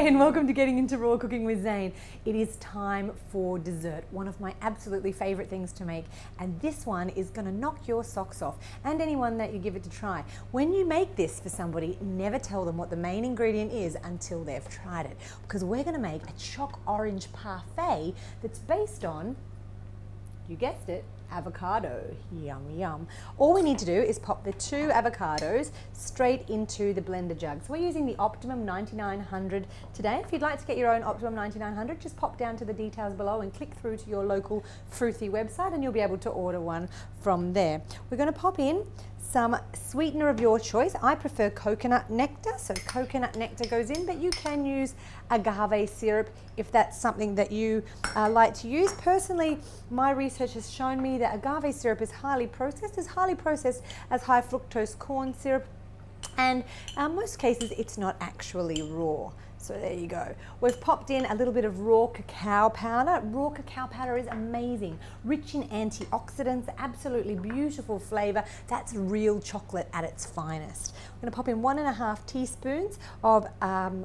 and welcome to Getting Into Raw Cooking with Zane. It is time for dessert, one of my absolutely favourite things to make, and this one is going to knock your socks off and anyone that you give it to try. When you make this for somebody, never tell them what the main ingredient is until they've tried it, because we're going to make a choc orange parfait that's based on, you guessed it, avocado. Yum, yum. All we need to do is pop the 2 avocados straight into the blender jug. So we're using the Optimum 9900 today. If you'd like to get your own Optimum 9900, just pop down to the details below and click through to your local Fruithy website and you'll be able to order one from there. We're going to pop in some sweetener of your choice. I prefer coconut nectar, so coconut nectar goes in, but you can use agave syrup if that's something that you like to use. Personally, my research has shown me that agave syrup is highly processed as high fructose corn syrup, and in most cases it's not actually raw. So there you go. We've popped in a little bit of raw cacao powder. Raw cacao powder is amazing, rich in antioxidants, absolutely beautiful flavour. That's real chocolate at its finest. I'm going to pop in 1.5 teaspoons of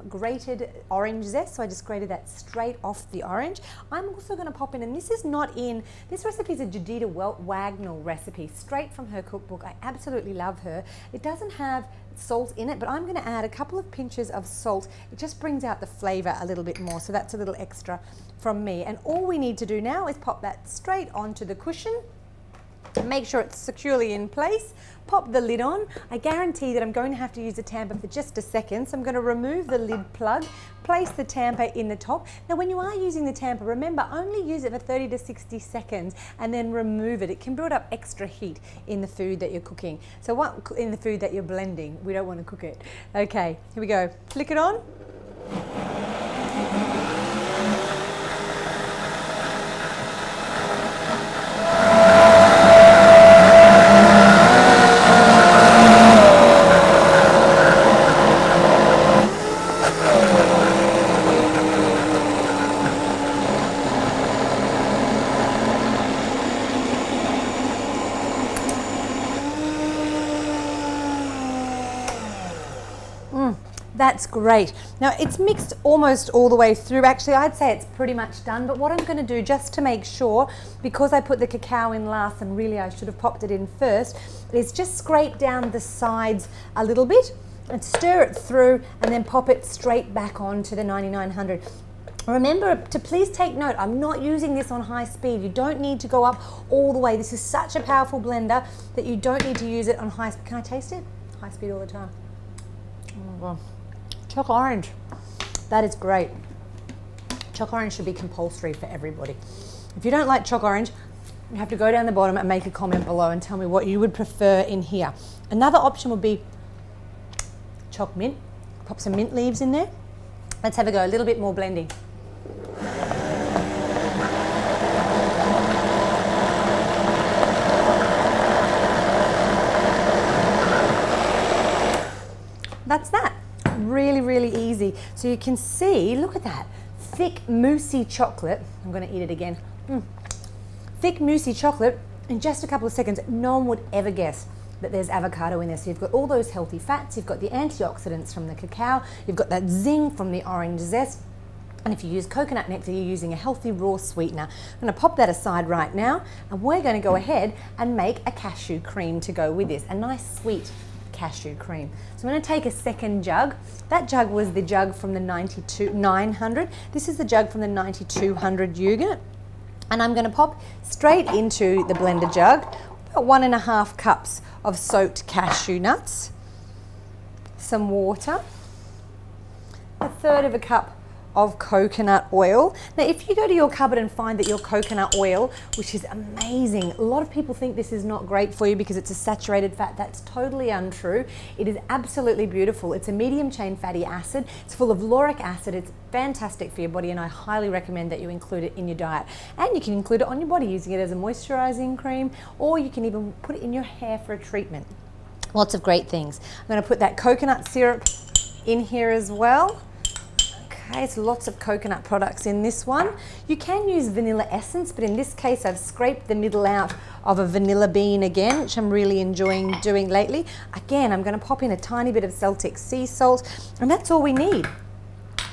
grated orange zest. So I just grated that straight off the orange. I'm also going to pop in, and this is not in, this recipe is a Judita Wagnall recipe, straight from her cookbook. I absolutely love her. It doesn't have salt in it, but I'm going to add a couple of pinches of salt. It just brings out the flavour a little bit more, so that's a little extra from me. And all we need to do now is pop that straight onto the cushion. Make sure it's securely in place. Pop the lid on. I guarantee that I'm going to have to use the tamper for just a second, so I'm going to remove the lid plug, place the tamper in the top. Now when you are using the tamper, remember, only use it for 30 to 60 seconds and then remove it. It can build up extra heat in the food that you're cooking. So what in the food that you're blending? We don't want to cook it. Okay, here we go. Flick it on. That's great. Now it's mixed almost all the way through. Actually, I'd say it's pretty much done, but what I'm going to do, just to make sure, because I put the cacao in last and really I should have popped it in first, is just scrape down the sides a little bit and stir it through and then pop it straight back onto the 9900. Remember to please take note, I'm not using this on high speed. You don't need to go up all the way. This is such a powerful blender that you don't need to use it on high speed. Can I taste it? High speed all the time. Oh, wow. Choc orange, that is great. Choc orange should be compulsory for everybody. If you don't like choc orange, you have to go down the bottom and make a comment below and tell me what you would prefer in here. Another option would be choc mint. Pop some mint leaves in there. Let's have a go, a little bit more blending. That's that. Really, really easy. So you can see, look at that, thick moussey chocolate. I'm going to eat it again. Thick moussey chocolate in just a couple of seconds. No one would ever guess that there's avocado in there. So you've got all those healthy fats, you've got the antioxidants from the cacao, you've got that zing from the orange zest. And if you use coconut nectar, you're using a healthy raw sweetener. I'm going to pop that aside right now, and we're going to go ahead and make a cashew cream to go with this, a nice sweet cashew cream. So I'm going to take a second jug. That jug was the jug from the 900. This is the jug from the 9200 unit. And I'm going to pop straight into the blender jug about 1.5 cups of soaked cashew nuts, some water, 1/3 cup of coconut oil. Now if you go to your cupboard and find that your coconut oil, which is amazing, a lot of people think this is not great for you because it's a saturated fat. That's totally untrue. It is absolutely beautiful. It's a medium chain fatty acid. It's full of lauric acid. It's fantastic for your body, and I highly recommend that you include it in your diet. And you can include it on your body using it as a moisturizing cream, or you can even put it in your hair for a treatment. Lots of great things. I'm going to put that coconut syrup in here as well. Okay, so lots of coconut products in this one. You can use vanilla essence, but in this case I've scraped the middle out of a vanilla bean again, which I'm really enjoying doing lately. Again, I'm going to pop in a tiny bit of Celtic sea salt, and that's all we need.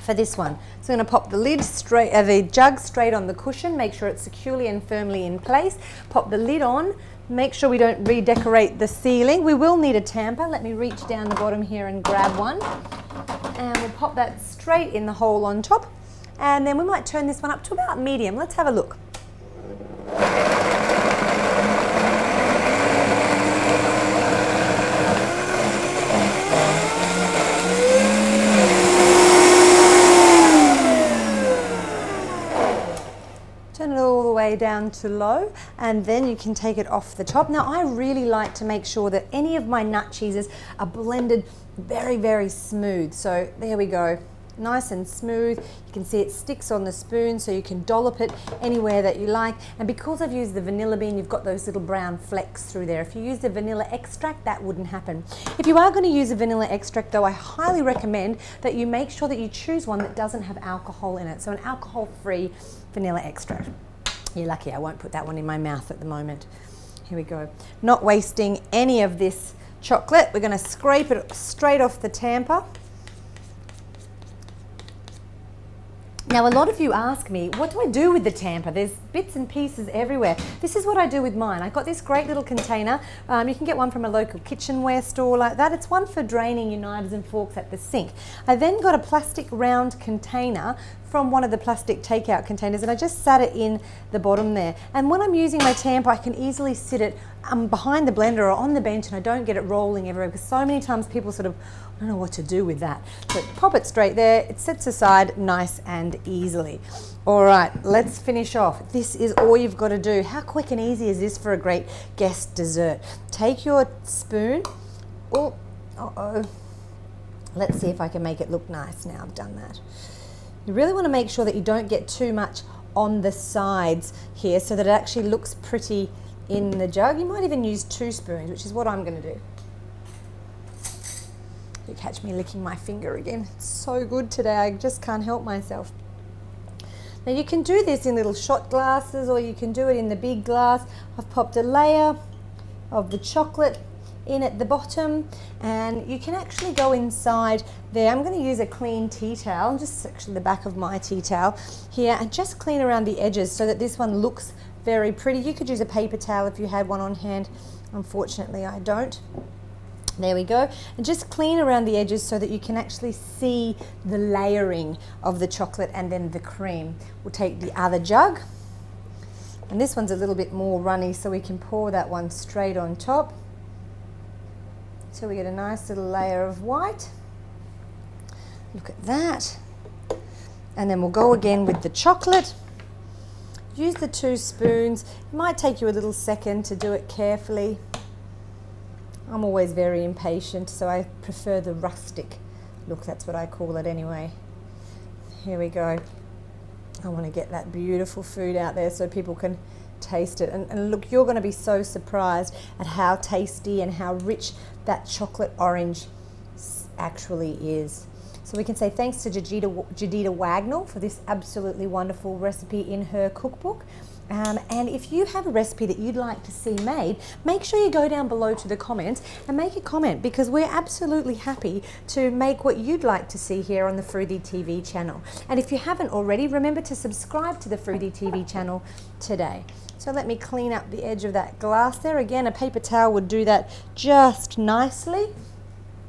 for this one. So I'm going to pop the lid the jug straight on the cushion, make sure it's securely and firmly in place. Pop the lid on, make sure we don't redecorate the ceiling. We will need a tamper. Let me reach down the bottom here and grab one. And we'll pop that straight in the hole on top. And then we might turn this one up to about medium. Let's have a look. Turn it all the way down to low, and then you can take it off the top. Now I really like to make sure that any of my nut cheeses are blended very, very smooth. So there we go. Nice and smooth. You can see it sticks on the spoon, so you can dollop it anywhere that you like. And because I've used the vanilla bean, you've got those little brown flecks through there. If you use the vanilla extract, that wouldn't happen. If you are going to use a vanilla extract though, I highly recommend that you make sure that you choose one that doesn't have alcohol in it. So an alcohol-free vanilla extract. You're lucky I won't put that one in my mouth at the moment. Here we go. Not wasting any of this chocolate. We're going to scrape it straight off the tamper. Now, a lot of you ask me, what do I do with the tamper? There's bits and pieces everywhere. This is what I do with mine. I've got this great little container. You can get one from a local kitchenware store like that. It's one for draining your knives and forks at the sink. I then got a plastic round container from one of the plastic takeout containers, and I just sat it in the bottom there. And when I'm using my tamper, I can easily sit it behind the blender or on the bench, and I don't get it rolling everywhere, because so many times people sort of, I don't know what to do with that. But pop it straight there, it sits aside nice and easily. All right, let's finish off. This is all you've got to do. How quick and easy is this for a great guest dessert? Take your spoon. Oh, uh-oh. Let's see if I can make it look nice now I've done that. You really want to make sure that you don't get too much on the sides here, so that it actually looks pretty in the jug. You might even use 2 spoons, which is what I'm going to do. You catch me licking my finger again. It's so good today, I just can't help myself. Now you can do this in little shot glasses, or you can do it in the big glass. I've popped a layer of the chocolate in at the bottom, and you can actually go inside there. I'm going to use a clean tea towel, just actually the back of my tea towel here, and just clean around the edges so that this one looks very pretty. You could use a paper towel if you had one on hand. Unfortunately, I don't. There we go. And just clean around the edges so that you can actually see the layering of the chocolate and then the cream. We'll take the other jug, and this one's a little bit more runny, so we can pour that one straight on top. So we get a nice little layer of white. Look at that. And then we'll go again with the chocolate. Use the 2 spoons. It might take you a little second to do it carefully. I'm always very impatient, so I prefer the rustic look. That's what I call it anyway. Here we go. I want to get that beautiful food out there so people can taste it. And look, you're going to be so surprised at how tasty and how rich that chocolate orange actually is. So we can say thanks to Jadita Wagnall for this absolutely wonderful recipe in her cookbook. And if you have a recipe that you'd like to see made, make sure you go down below to the comments and make a comment, because we're absolutely happy to make what you'd like to see here on the Fruity TV channel. And if you haven't already, remember to subscribe to the Fruity TV channel today. So let me clean up the edge of that glass there. Again, a paper towel would do that just nicely.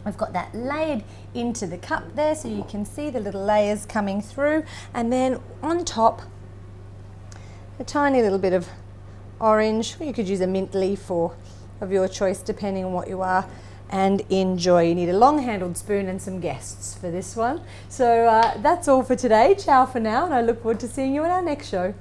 I've got that layered into the cup there, so you can see the little layers coming through. And then on top, a tiny little bit of orange. You could use a mint leaf or of your choice, depending on what you are, and enjoy. You need a long-handled spoon and some guests for this one. So that's all for today. Ciao for now, and I look forward to seeing you in our next show.